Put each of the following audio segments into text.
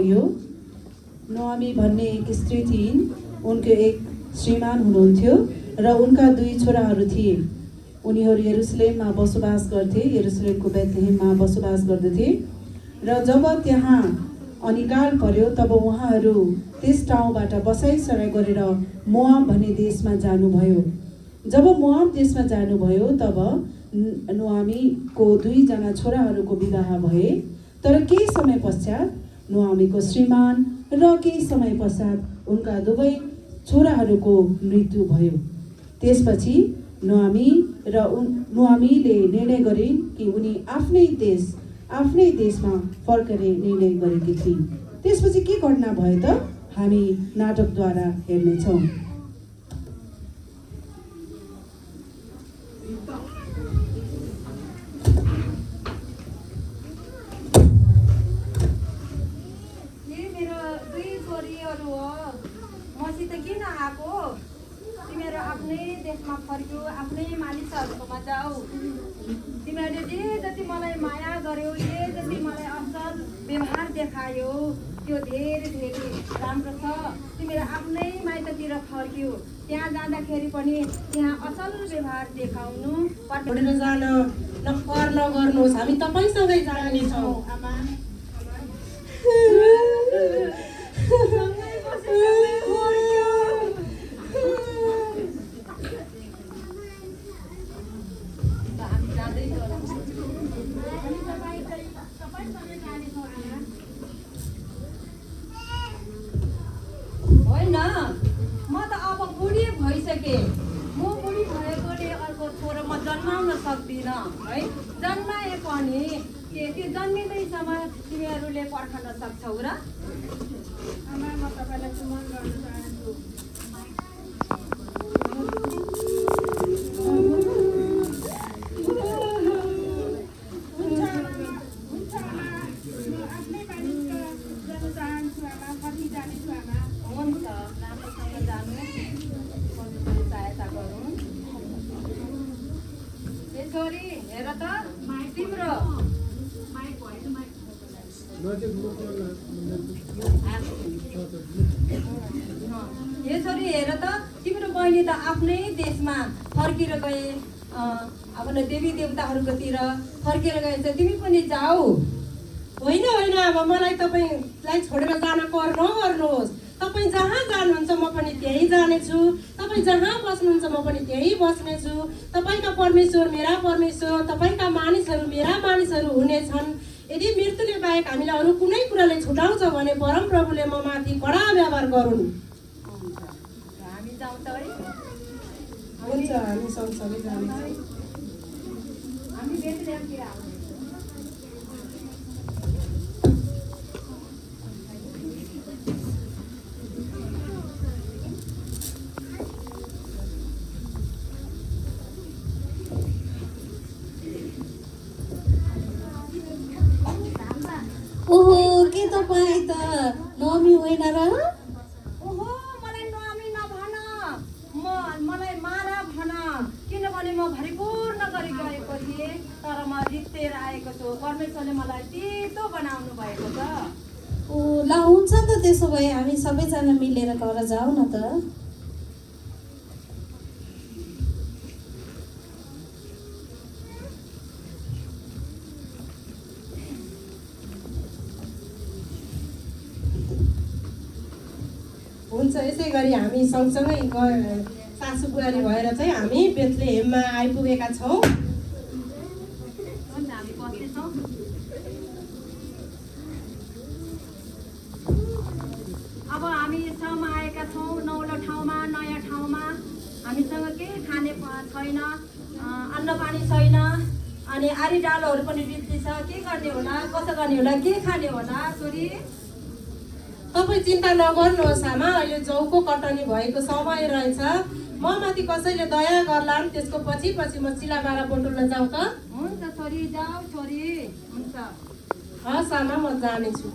यो। नोआमी भन्ने एक स्त्री थिइन्। उनको एक श्रीमान हुनुहुन्थ्यो र उनका 2 छोराहरू थिए। उनीहरू यरुसलेममा बसोबास गर्थे, यरुसलेमको बेथलेहेममा बसोबास गर्दथे। र जब त्यहाँ अनिकाल पर्यो तब उहाँहरू त्यस ठाउँबाट बसाइसराई गरेर मोआब भन्ने देशमा जानुभयो। जब मोआब देशमा जानुभयो तब नोआमीको 2 जना छोराहरूको विवाह भए। तर केही समय पश्चात नोआमीको श्रीमान र केही समय पश्चात उनका 2 छोराहरूको मृत्यु भयो। त्यसपछि नोआमीले निर्णय गरिन् कि उनी आफ्नै देशमा फर्कने निर्णय गरेकी थिइन्। त्यसपछि के घटना भयो त हामी नाटकद्वारा हेर्नेछौँ। मसित किन आएको? तिमीहरू आफ्नै देशमा फर्क्यौ, आफ्नै मानिसहरूकोमा जाऊ। तिमीहरूले जे जति मलाई माया गर्यो, जे जति मलाई असल व्यवहार देखायो, त्यो धेरै राम्रो छ। तिमीहरू आफ्नै माइततिर फर्क्यौ, त्यहाँ जाँदाखेरि पनि त्यहाँ असल व्यवहार देखाउनु छोडेर जान नगर्नुहोस्, हामी तपाईँसँगै जानेछौँ। आमा होइन, म त अब बुढी भइसकेँ। म बुढी भएकोले अर्को छोरो म जन्माउन सक्दिनँ है। जन्माए पनि त्यो जन्मिँदैसम्म तिमीहरूले पर्खन सक्छौ र? आमा, म तपाईँलाई सुमन गर्न चाहन्छु। छोरी हेर त, तिम्रो यो छोरी हेर त, तिम्रो बहिनी त आफ्नै देशमा फर्केर गए, आफ्नो देवी देवताहरूकोतिर फर्केर गएछ। तिमी पनि जाऊ। होइन अब मलाई तपाईँलाई छोडेर जान कर नगर्नुहोस्। तपाईँ जहाँ जानुहुन्छ म पनि त्यहीँ जानेछु। तपाईँ जहाँ बस्नुहुन्छ म पनि त्यहीँ बस्नेछु। तपाईँका परमेश्वर मेरा परमेश्वर, तपाईँका मानिसहरू मेरा मानिसहरू हुनेछन्। यदि मृत्युले बाहेक हामीलाई अरू कुनै कुराले छुटाउँछ भने परमप्रभुले म माथि कडा व्यवहार गरून्। हामी जाउँ त है। हुन्छ, हामी सँगसँगै जानेछौँ। हामी बेथलेहेमतिर आउँछौँ। ओहो, के तपाईँ त नोआमी होइन र? ओहो, मलाई नोआमी नभन, मलाई मारा भन। किनभने म भरिपूर्ण गरी गएको थिएँ, तर म रित्तेर आएको छु। परमेश्वरले मलाई तितो बनाउनु भएको छ। ओ ल, हुन्छ त, त्यसो भए हामी सबैजना मिलेर घर जाऊ न त। हुन्छ, यसै गरी हामी सँगसँगै सासु बुहारी भएर चाहिँ हामी बेथलेहेममा आइपुगेका छौँ। हामी बस्नेछौँ। अब हामी ठाउँमा आएका छौँ, नौलो ठाउँमा, नयाँ ठाउँमा। हामीसँग केही खाने छैन, अन्न पानी छैन, अनि आरी डालोहरू पनि बित्ती छ। के गर्ने होला, कसो गर्ने होला, के खाने होला? छोरी, तपाईँ चिन्ता नगर्नुहोस् आमा, अहिले जौको कटनी भएको समय रहेछ। म माथि कसैले दया गर्लान्, त्यसको पछि म चिलाबारा बटुल्न जाउँ त? हुन्छ छोरी, जाऊ छोरी। हुन्छ, हस् आमा, म जानेछु।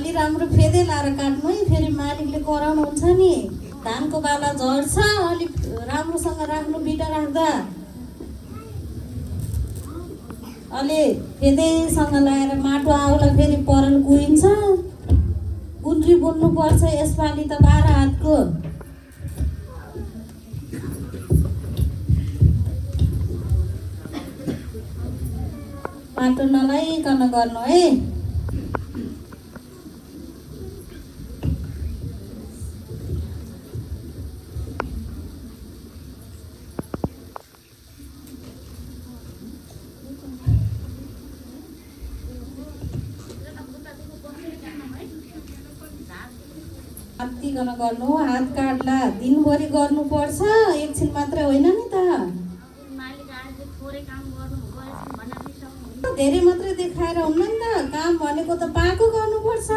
अलि राम्रो फेदे लाएर काट्नु है, फेरि मालिकले कराउनुहुन्छ नि। धानको बाला झर्छ, अलिक राम्रोसँग राख्नु बिटा राख्दा। अलि फेदैसँग लगाएर माटो आउला फेरि परल कुहिन्छ। गुन्द्री बुन्नुपर्छ यसपालि त 12 हातको। माटो नलाइकन गर्नु है। हात्तिकन गर्नु, हात काट्ला दिनभरि गर्नुपर्छ, एकछिन मात्रै होइन नि त। धेरै मात्रै देखाएर हुन्न नि त, काम भनेको त पाएको गर्नुपर्छ।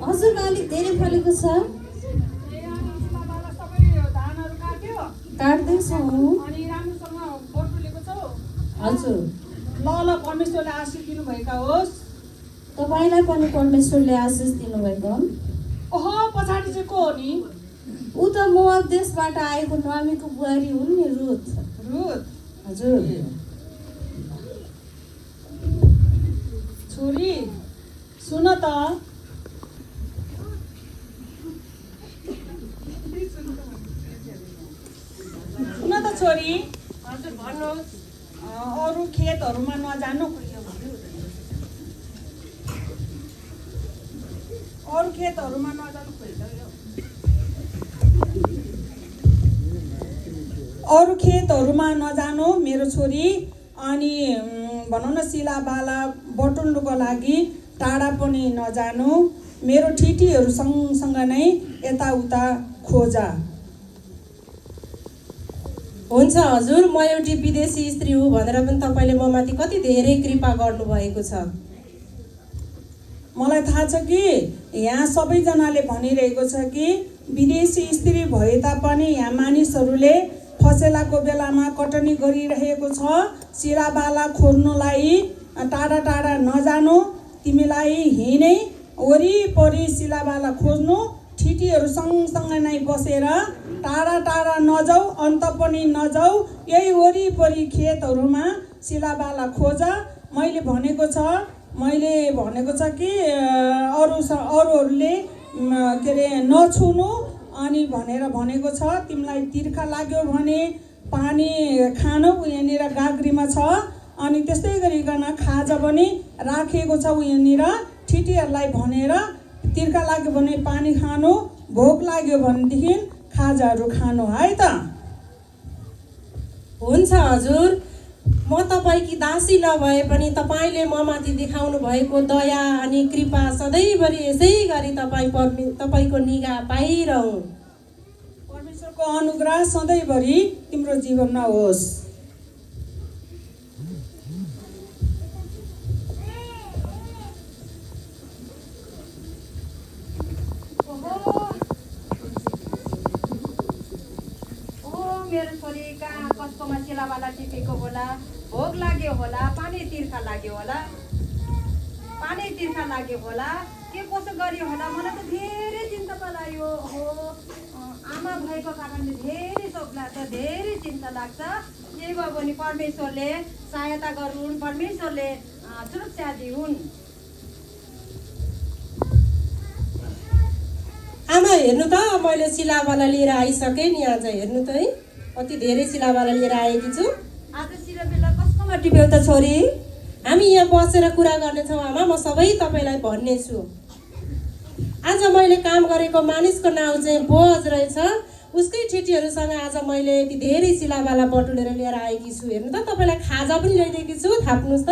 हजुर मालिक धेरै फलेको छ। काट्दैछौँ। हजुर ल परमेश्वरले आशिष दिनुभएका होस्। तपाईँलाई पनि परमेश्वरले आशिष दिनुभएको। ओहो पछाडि चाहिँ को हो नि? ऊ त मोआब देशबाट आएको नोआमीको बुहारी हुन् नि, रुथ। हजुर छोरी सुन त, छोरी। हजुर भन्नुहोस्। अरू खेतहरूमा नजानु, अरू खेतहरूमा नजानु, अरू खेतहरूमा नजानु मेरो छोरी। अनि भनौँ न सिलाबाला बटुल्नुको लागि टाढा पनि नजानु। मेरो ठिटीहरू सँगसँग नै यताउता खोजा। हुन्छ हजुर, म एउटी विदेशी स्त्री हुँ भनेर पनि तपाईँले म माथि कति धेरै कृपा गर्नुभएको छ। मलाई थाहा छ कि यहाँ सबैजनाले भनिरहेको छ कि विदेशी स्त्री भए तापनि यहाँ मानिसहरूले फसेलाको बेलामा कटनी गरिरहेको छ। सिलाबाला खोज्नुलाई टाढा टाढा नजानु। तिमीलाई हिँडै वरिपरि सिलाबाला खोज्नु। ठिटीहरू सँगसँगै नै बसेर टाढा टाढा नजाऊ, अन्त पनि नजाऊ। यही वरिपरि खेतहरूमा सिलाबाला खोज। मैले भनेको छ कि अरूहरूले के अरे नछुनु अनि भनेर भनेको छ। तिमीलाई तिर्खा लाग्यो भने पानी खानु यहाँनिर गाग्रीमा छ। अनि त्यस्तै गरिकन खाजा पनि राखेको छ यहाँनिर। ठिटीहरूलाई भनेर तिर्खा लाग्यो भने पानी खानु, भोक लाग्यो भनेदेखि खाजाहरू खानु है त। हुन्छ हजुर, म तपाईँकी दासी नभए पनि तपाईँले म माथि देखाउनु भएको दया अनि कृपा सधैँभरि यसै गरी तपाईँको निगाह पाइरहँ। परमेश्वरको अनुग्रह सधैँभरि तिम्रो जीवनमा होस्। मेरो छोरी कहाँ कसकोमा सिलाबाला टिपेको होला, भोक लाग्यो होला, पानी तिर्खा लाग्यो होला, के कसो गर्यो होला। मलाई त धेरै चिन्ता पो लाग्यो। हो आमा भएको कारणले धेरै शोक लाग्छ, धेरै चिन्ता लाग्छ। के भयो भने परमेश्वरले सहायता गरून्, परमेश्वरले सुरक्षा दिउन्। आमा हेर्नु त, मैले सिलाबाला लिएर आइसकेँ नि। आज हेर्नु त है, कति धेरै सिलाबाला लिएर आएकी छु। आज सिलाबाला कसकोमा टिप्यौ त छोरी? हामी यहाँ बसेर कुरा गर्नेछौँ आमा, म सबै तपाईँलाई भन्नेछु। आज मैले काम गरेको मानिसको नाउँ चाहिँ बोअज रहेछ। उसकै ठिटीहरूसँग आज मैले यति धेरै सिलाबाला बटुलेर लिएर आएकी छु। हेर्नु त, तपाईँलाई खाजा पनि ल्याइदिएकी छु, थाप्नुहोस् त।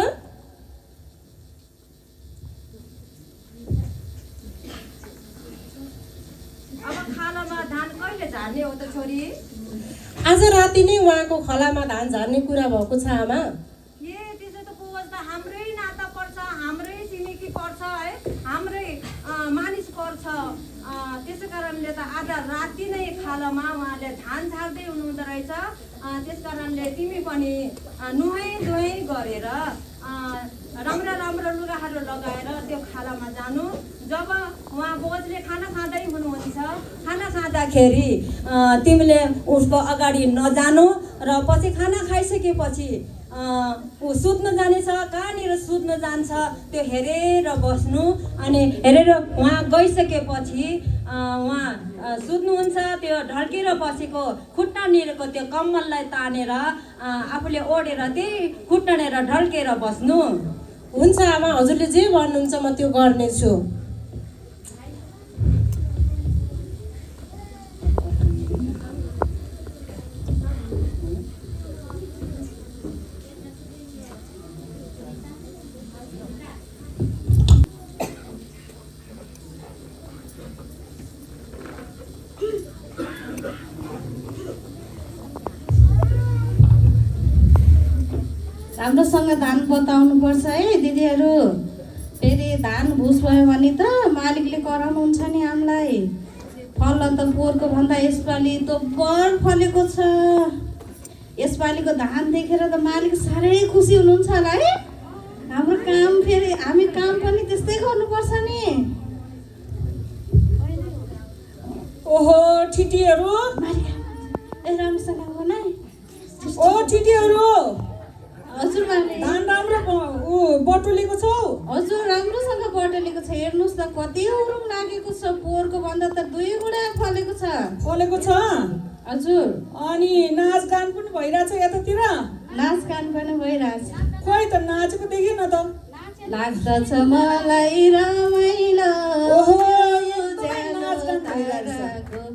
अब खालामा धान कहिले झार्ने हो त छोरी? आज राति नै उहाँको खलामा धान झार्ने कुरा भएको छ आमा। त्यसो त बोअज त हाम्रै नाता पर्छ, हाम्रै छिमेकी पर्छ है, हाम्रै मानिस पर्छ। त्यसै कारणले त आधा राति नै खालामा उहाँले धान झार्दै हुनुहुँदो रहेछ। त्यस कारणले तिमी पनि नुहाइ धुवाइ गरेर राम्रा राम्रा लुगाहरू लगाएर त्यो खालामा जानु। जब उहाँ बोजले खाना खाँदै हुनुहुन्छ, खाना खाँदाखेरि तिमीले उसको अगाडि नजानु र पछि खाना खाइसकेपछि ऊ सुत्न जानेछ, कहाँनिर सुत्न जान्छ त्यो हेरेर बस्नु। अनि हेरेर उहाँ गइसकेपछि उहाँ सुत्नुहुन्छ, त्यो ढल्केर बसेको खुट्टानिरको त्यो कम्मललाई तानेर आफूले ओढेर त्यही खुट्टानेर ढल्केर बस्नु। हुन्छ आमा, हजुरले जे भन्नुहुन्छ म त्यो गर्नेछु। राम्रोसँग धान बताउनुपर्छ है दिदीहरू। फेरि धान भुस भयो भने त मालिकले कराउनुहुन्छ नि हामीलाई। फल त पोहोरको भन्दा यसपालि त बर फलेको छ। यसपालिको धान देखेर त मालिक साह्रै खुसी हुनुहुन्छ होला है। हाम्रो काम फेरि हामी काम पनि त्यस्तै गर्नुपर्छ नि। ओहो ठिटीहरू, ए राम्रोसँग भन है। ओ ठिटीहरू, हजुर मालिक। धान राम्रो बटुलेको छौ? हजुर राम्रोसँग बटुलेको छ। हेर्नुहोस् त कति उरुम लागेको छ। पोहोरको भन्दा त 2 गुणा फलेको छ। फलेको छ? हजुर। अनि नाचगान पनि भइरहेछ यतातिर? नाचगान पनि भइरहेछ। खोइ त नाचेको देखिन त। लाग्दछ मलाई रमाइलो ओहो नाचगान भइरहेको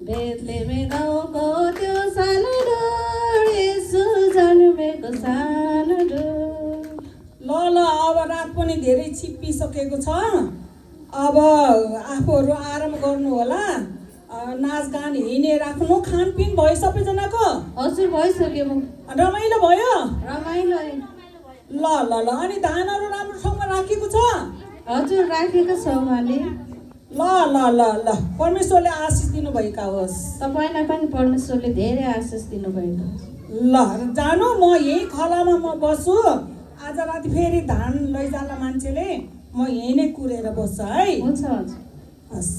बेतलेमे गाउँको त्यो सानो डोर यसो जन्मेको सानो डोर। ल अब रात पनि धेरै छिप्पिसकेको छ। अब आफूहरू आराम गर्नु होला। नाचगान हिँडे राख्नु। खानपिन भयो सबैजनाको? हजुर भइसक्यो। रमाइलो भयो? रमाइलो। ल ल ल अनि धानहरू राम्रोसँग राखेको छ? हजुर राखेको छ उहाँले। ल ल ल ल परमेश्वरले आशिष दिनुभएका होस्। तपाईँलाई पनि परमेश्वरले धेरै आशिष दिनुभएको। ल जानु, म यही खलामा म बस्छु। आज राति फेरि धान लैजाला मान्छेले, म यही नै कुरेर बस्छ है। हुन्छ हजुर। हस्।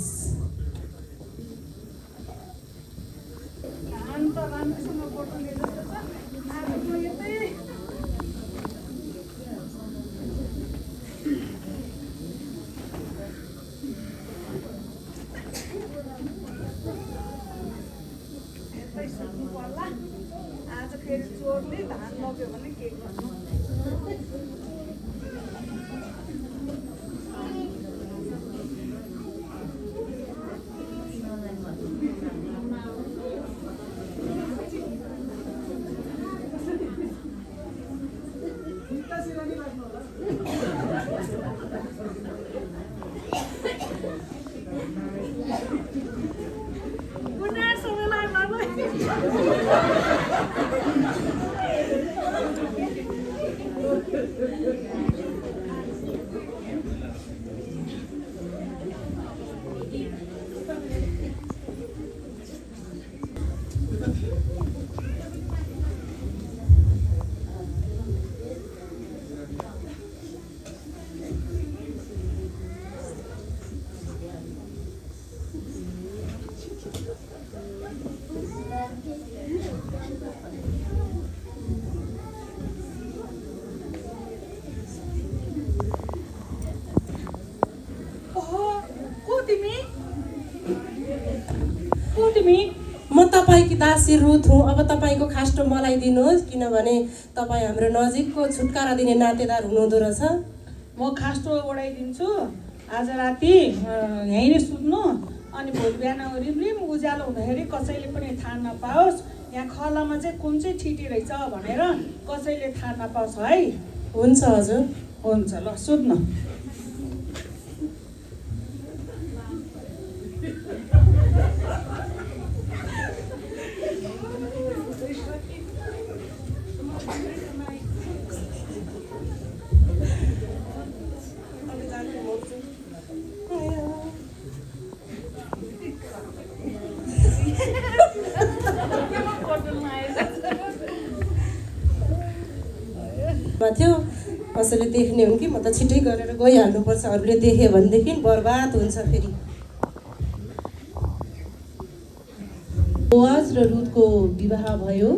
धान त राम्रोसँग बटुले जस्तो छ। आज म यतै सुत्नु पर्ला। आज फेरि चोरले धान लग्यो भने के गर्नु। म तपाईँकी दासी रुथ हुँ। अब तपाईँको खास्टो मलाई दिनुहोस्, किनभने तपाईँ हाम्रो नजिकको छुटकारा दिने नातेदार हुनुहुँदो रहेछ। म खास्टो ओढाइदिन्छु। आज राति यहीँ नै सुत्नु। अनि भोलि बिहान रिमरिम उज्यालो हुँदाखेरि कसैले पनि थाहा नपाओस् यहाँ खलामा चाहिँ कुन चाहिँ ठिटी रहेछ भनेर कसैले थाहा नपाओस् है। हुन्छ हजुर। हुन्छ ल सुत्नु। थियो कसैले देख्ने हुन् कि म त छिटै गरेर गइहाल्नुपर्छ, अरूले देख्यो भनेदेखि बर्बाद हुन्छ फेरि। बोआज र रुथको विवाह भयो।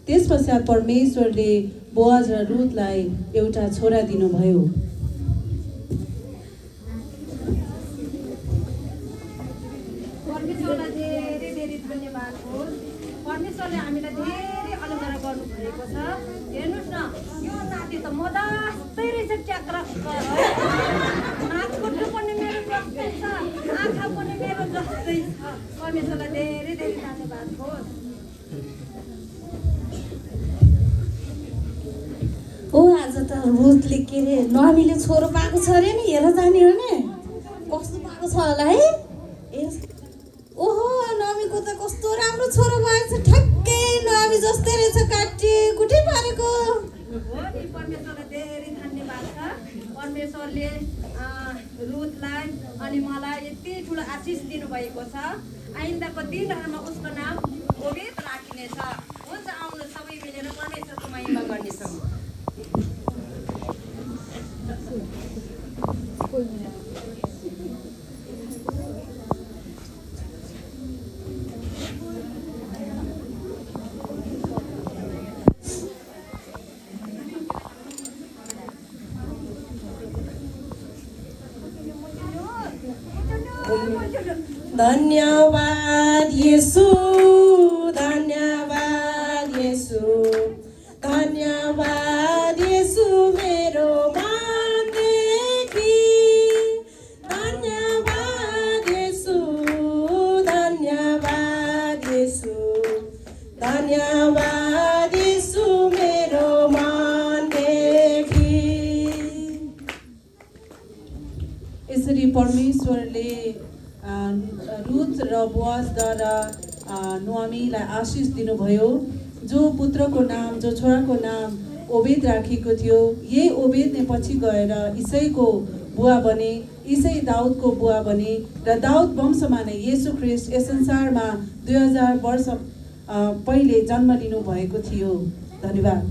त्यसपश्चात परमेश्वरले बोआज र रुथलाई एउटा छोरा दिनुभयो। परमेश्वरलाई धेरै धेरै धन्यवाद होस्। परमेश्वरले हामीलाई धेरै अनुग्रह गर्नुभएको छ। हेर्नुहोस् न, यो नाति त म जस्तै रहेछ, ट्याक्रक्क है। हातखुट्टो पनि मेरो जस्तै छ, आँखा पनि मेरो जस्तै छ। परमेश्वरलाई धेरै धेरै धन्यवाद होस्। ओ आज त रुथले के अरे नमीले छोरो पाएको छ अरे नि, हेर जाने हो नि कस्तो पाएको छ होला है। ए ओहो, नमीको त कस्तो राम्रो छोरो भएछ, ठ्याक्कै नमी जस्तै रहेछ, काटी कुटी पारेको। हो नि, परमेश्वरलाई धेरै धन्यवाद छ। परमेश्वरले रुथलाई अनि मलाई यति ठुलो आशिष दिनुभएको छ। आइन्दाको दिनहरूमा उसको नाम ओबेद राखिनेछ। हुन्छ, आउनु सबै मिलेर परमेश्वरको महिमा गर्नेछौँ। धन्यवाद येशू, धन्यवाद येशू, धन्यवाद येशू मेरो मानदेखि। धन्यवाद येशू, धन्यवाद येशू, धन्यवाद येशू मेरो मानदेखि। यसरी परमेश्वरले रुथ र बोआजद्वारा नोआमीलाई आशिष दिनुभयो। जो पुत्रको नाम, जो छोराको नाम ओबेद राखिएको थियो, यही ओबेद नै पछि गएर इसाईको बुवा बने, इसाई दाउदको बुवा बने र दाउद वंशमा नै येशू ख्रिस्ट यस संसारमा 2000 वर्ष पहिले जन्म लिनु भएको थियो। धन्यवाद।